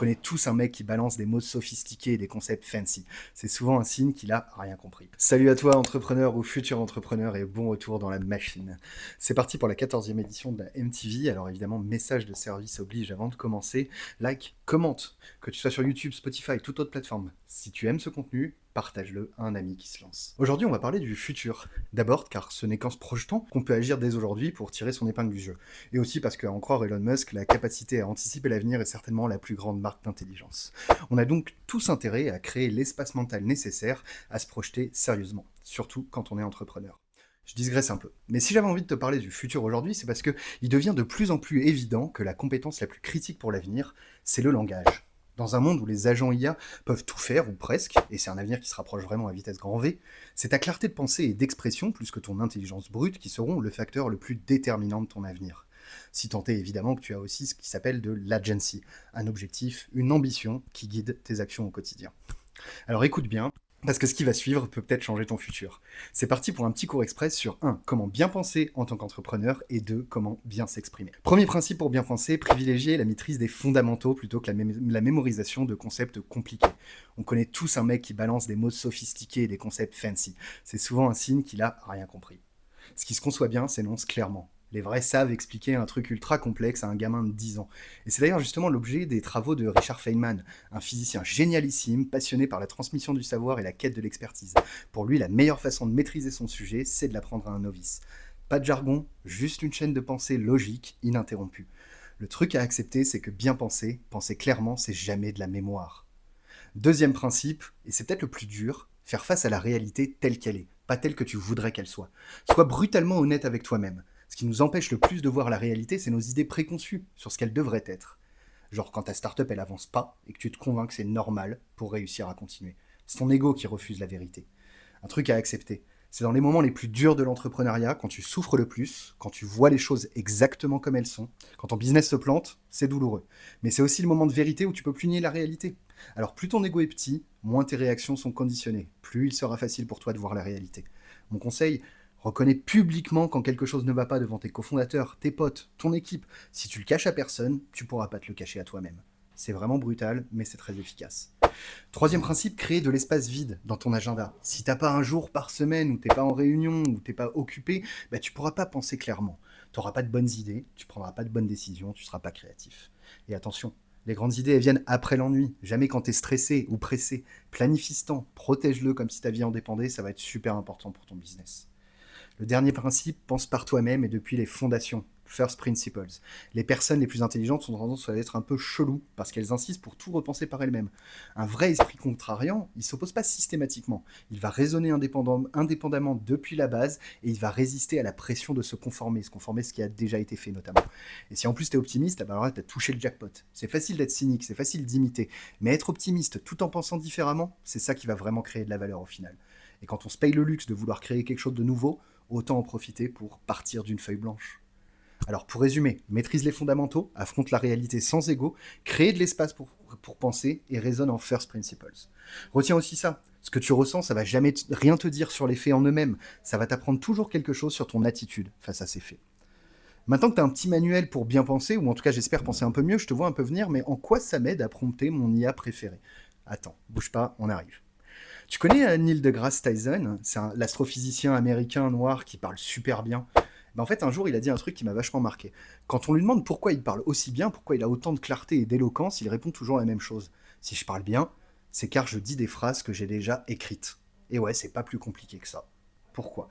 connaît tous un mec qui balance des mots sophistiqués et des concepts fancy. C'est souvent un signe qu'il a rien compris. Salut à toi, entrepreneur ou futur entrepreneur, et bon retour dans la machine. C'est parti pour la 14e édition de la MTV. Alors évidemment, message de service oblige avant de commencer. Like, commente, que tu sois sur YouTube, Spotify, toute autre plateforme. Si tu aimes ce contenu, partage-le à un ami qui se lance. Aujourd'hui, on va parler du futur. D'abord, car ce n'est qu'en se projetant qu'on peut agir dès aujourd'hui pour tirer son épingle du jeu. Et aussi parce qu'à en croire Elon Musk, la capacité à anticiper l'avenir est certainement la plus grande marque d'intelligence. On a donc tous intérêt à créer l'espace mental nécessaire à se projeter sérieusement, surtout quand on est entrepreneur. Je digresse un peu. Mais si j'avais envie de te parler du futur aujourd'hui, c'est parce qu'il devient de plus en plus évident que la compétence la plus critique pour l'avenir, c'est le langage. Dans un monde où les agents IA peuvent tout faire, ou presque, et c'est un avenir qui se rapproche vraiment à vitesse grand V, c'est ta clarté de pensée et d'expression, plus que ton intelligence brute, qui seront le facteur le plus déterminant de ton avenir. Si tant est évidemment que tu as aussi ce qui s'appelle de l'agency, un objectif, une ambition qui guide tes actions au quotidien. Alors écoute bien, parce que ce qui va suivre peut peut-être changer ton futur. C'est parti pour un petit cours express sur 1. Comment bien penser en tant qu'entrepreneur et 2. Comment bien s'exprimer. Premier principe pour bien penser, privilégier la maîtrise des fondamentaux plutôt que la mémorisation de concepts compliqués. On connaît tous un mec qui balance des mots sophistiqués et des concepts fancy. C'est souvent un signe qu'il a rien compris. Ce qui se conçoit bien s'énonce clairement. Les vrais savent expliquer un truc ultra complexe à un gamin de 10 ans. Et c'est d'ailleurs justement l'objet des travaux de Richard Feynman, un physicien génialissime, passionné par la transmission du savoir et la quête de l'expertise. Pour lui, la meilleure façon de maîtriser son sujet, c'est de l'apprendre à un novice. Pas de jargon, juste une chaîne de pensée logique, ininterrompue. Le truc à accepter, c'est que bien penser, penser clairement, c'est jamais de la mémoire. Deuxième principe, et c'est peut-être le plus dur, faire face à la réalité telle qu'elle est, pas telle que tu voudrais qu'elle soit. Sois brutalement honnête avec toi-même. Ce qui nous empêche le plus de voir la réalité, c'est nos idées préconçues sur ce qu'elle devrait être. Genre quand ta startup elle avance pas et que tu te convaincs que c'est normal pour réussir à continuer. C'est ton ego qui refuse la vérité. Un truc à accepter. C'est dans les moments les plus durs de l'entrepreneuriat, quand tu souffres le plus, quand tu vois les choses exactement comme elles sont, quand ton business se plante, c'est douloureux. Mais c'est aussi le moment de vérité où tu peux plus nier la réalité. Alors plus ton ego est petit, moins tes réactions sont conditionnées, plus il sera facile pour toi de voir la réalité. Mon conseil, reconnais publiquement quand quelque chose ne va pas devant tes cofondateurs, tes potes, ton équipe. Si tu le caches à personne, tu pourras pas te le cacher à toi-même. C'est vraiment brutal, mais c'est très efficace. Troisième principe, créer de l'espace vide dans ton agenda. Si t'as pas un jour par semaine où t'es pas en réunion, où t'es pas occupé, tu pourras pas penser clairement. T'auras pas de bonnes idées, tu prendras pas de bonnes décisions, tu seras pas créatif. Et attention, les grandes idées, elles viennent après l'ennui, jamais quand t'es stressé ou pressé. Planifie ce temps, protège-le comme si ta vie en dépendait, ça va être super important pour ton business. Le dernier principe, pense par toi-même et depuis les fondations. First principles. Les personnes les plus intelligentes ont tendance à être un peu cheloues parce qu'elles insistent pour tout repenser par elles-mêmes. Un vrai esprit contrariant, il ne s'oppose pas systématiquement. Il va raisonner indépendamment depuis la base et il va résister à la pression de se conformer à ce qui a déjà été fait notamment. Et si en plus tu es optimiste, alors là tu as touché le jackpot. C'est facile d'être cynique, c'est facile d'imiter, mais être optimiste tout en pensant différemment, c'est ça qui va vraiment créer de la valeur au final. Et quand on se paye le luxe de vouloir créer quelque chose de nouveau, autant en profiter pour partir d'une feuille blanche. Alors pour résumer, maîtrise les fondamentaux, affronte la réalité sans ego, crée de l'espace pour penser et raisonne en first principles. Retiens aussi ça, ce que tu ressens, ça va jamais rien te dire sur les faits en eux-mêmes, ça va t'apprendre toujours quelque chose sur ton attitude face à ces faits. Maintenant que tu as un petit manuel pour bien penser, ou en tout cas j'espère penser un peu mieux, je te vois un peu venir, mais en quoi ça m'aide à prompter mon IA préféré? Attends, bouge pas, on arrive. Tu connais Neil deGrasse Tyson? C'est l'astrophysicien américain noir qui parle super bien. En fait, un jour, il a dit un truc qui m'a vachement marqué. Quand on lui demande pourquoi il parle aussi bien, pourquoi il a autant de clarté et d'éloquence, il répond toujours la même chose. Si je parle bien, c'est car je dis des phrases que j'ai déjà écrites. Et ouais, c'est pas plus compliqué que ça. Pourquoi?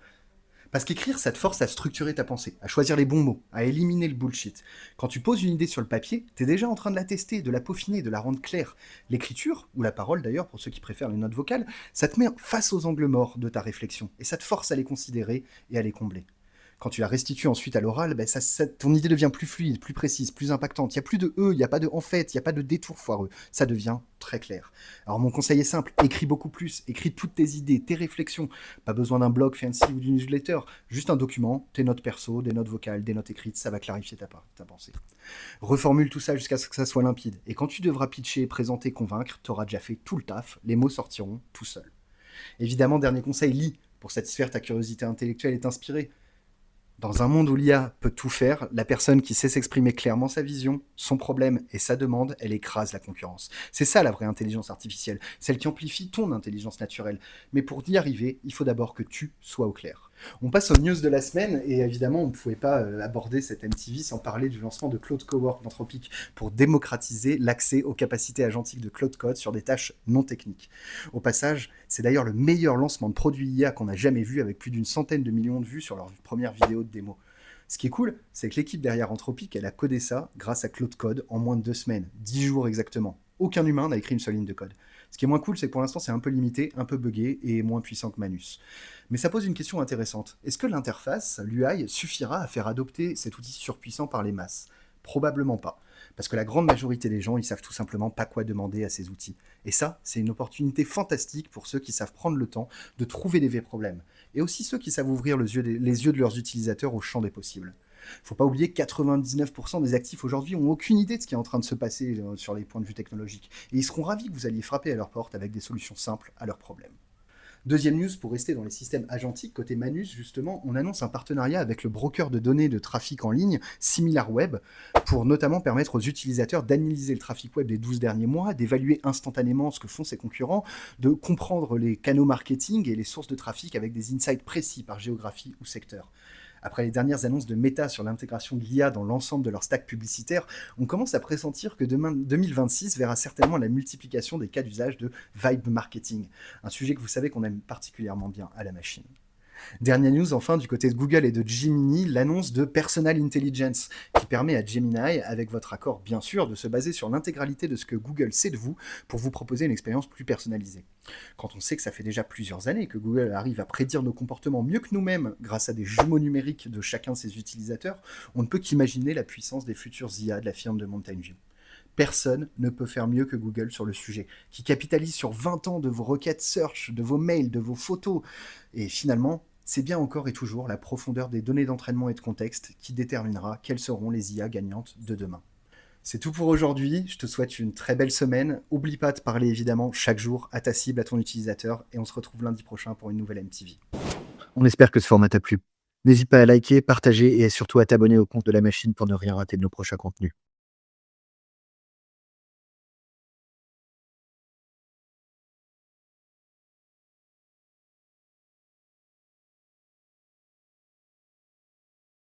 Parce qu'écrire, ça te force à structurer ta pensée, à choisir les bons mots, à éliminer le bullshit. Quand tu poses une idée sur le papier, t'es déjà en train de la tester, de la peaufiner, de la rendre claire. L'écriture, ou la parole d'ailleurs, pour ceux qui préfèrent les notes vocales, ça te met face aux angles morts de ta réflexion, et ça te force à les considérer et à les combler. Quand tu la restitues ensuite à l'oral, ton idée devient plus fluide, plus précise, plus impactante. Il n'y a plus de il n'y a pas de en fait, il n'y a pas de détour foireux. Ça devient très clair. Alors mon conseil est simple, écris beaucoup plus, écris toutes tes idées, tes réflexions. Pas besoin d'un blog fancy ou d'une newsletter, juste un document, tes notes perso, des notes vocales, des notes écrites, ça va clarifier ta pensée. Reformule tout ça jusqu'à ce que ça soit limpide. Et quand tu devras pitcher, présenter, convaincre, tu auras déjà fait tout le taf, les mots sortiront tout seuls. Évidemment, dernier conseil, lis. Pour satisfaire ta curiosité intellectuelle et t'inspirer. Dans un monde où l'IA peut tout faire, la personne qui sait s'exprimer clairement sa vision, son problème et sa demande, elle écrase la concurrence. C'est ça la vraie intelligence artificielle, celle qui amplifie ton intelligence naturelle. Mais pour y arriver, il faut d'abord que tu sois au clair. On passe aux news de la semaine et évidemment on ne pouvait pas aborder cette MTV sans parler du lancement de Claude Cowork d'Anthropic pour démocratiser l'accès aux capacités agentiques de Claude Code sur des tâches non techniques. Au passage, c'est d'ailleurs le meilleur lancement de produit IA qu'on a jamais vu avec plus d'une centaine de millions de vues sur leur première vidéo de démo. Ce qui est cool, c'est que l'équipe derrière Anthropic, elle a codé ça grâce à Claude Code en moins de 2 semaines, 10 jours exactement. Aucun humain n'a écrit une seule ligne de code. Ce qui est moins cool, c'est que pour l'instant, c'est un peu limité, un peu buggé et moins puissant que Manus. Mais ça pose une question intéressante. Est-ce que l'interface, l'UI, suffira à faire adopter cet outil surpuissant par les masses ? Probablement pas. Parce que la grande majorité des gens, ils savent tout simplement pas quoi demander à ces outils. Et ça, c'est une opportunité fantastique pour ceux qui savent prendre le temps de trouver des vrais problèmes. Et aussi ceux qui savent ouvrir les yeux de leurs utilisateurs au champ des possibles. Faut pas oublier que 99% des actifs aujourd'hui ont aucune idée de ce qui est en train de se passer sur les points de vue technologiques. Et ils seront ravis que vous alliez frapper à leur porte avec des solutions simples à leurs problèmes. Deuxième news, pour rester dans les systèmes agentiques, côté Manus, justement, on annonce un partenariat avec le broker de données de trafic en ligne, SimilarWeb, pour notamment permettre aux utilisateurs d'analyser le trafic web des 12 derniers mois, d'évaluer instantanément ce que font ses concurrents, de comprendre les canaux marketing et les sources de trafic avec des insights précis par géographie ou secteur. Après les dernières annonces de Meta sur l'intégration de l'IA dans l'ensemble de leur stack publicitaire, on commence à pressentir que 2026 verra certainement la multiplication des cas d'usage de vibe marketing, un sujet que vous savez qu'on aime particulièrement bien à la machine. Dernière news enfin du côté de Google et de Gemini, l'annonce de Personal Intelligence qui permet à Gemini, avec votre accord bien sûr, de se baser sur l'intégralité de ce que Google sait de vous pour vous proposer une expérience plus personnalisée. Quand on sait que ça fait déjà plusieurs années que Google arrive à prédire nos comportements mieux que nous-mêmes grâce à des jumeaux numériques de chacun de ses utilisateurs, on ne peut qu'imaginer la puissance des futures IA de la firme de Mountain View. Personne ne peut faire mieux que Google sur le sujet, qui capitalise sur 20 ans de vos requêtes search, de vos mails, de vos photos. Et finalement, c'est bien encore et toujours la profondeur des données d'entraînement et de contexte qui déterminera quelles seront les IA gagnantes de demain. C'est tout pour aujourd'hui, je te souhaite une très belle semaine. Oublie pas de parler évidemment chaque jour à ta cible, à ton utilisateur, et on se retrouve lundi prochain pour une nouvelle MTV. On espère que ce format t'a plu. N'hésite pas à liker, partager et surtout à t'abonner au compte de la machine pour ne rien rater de nos prochains contenus.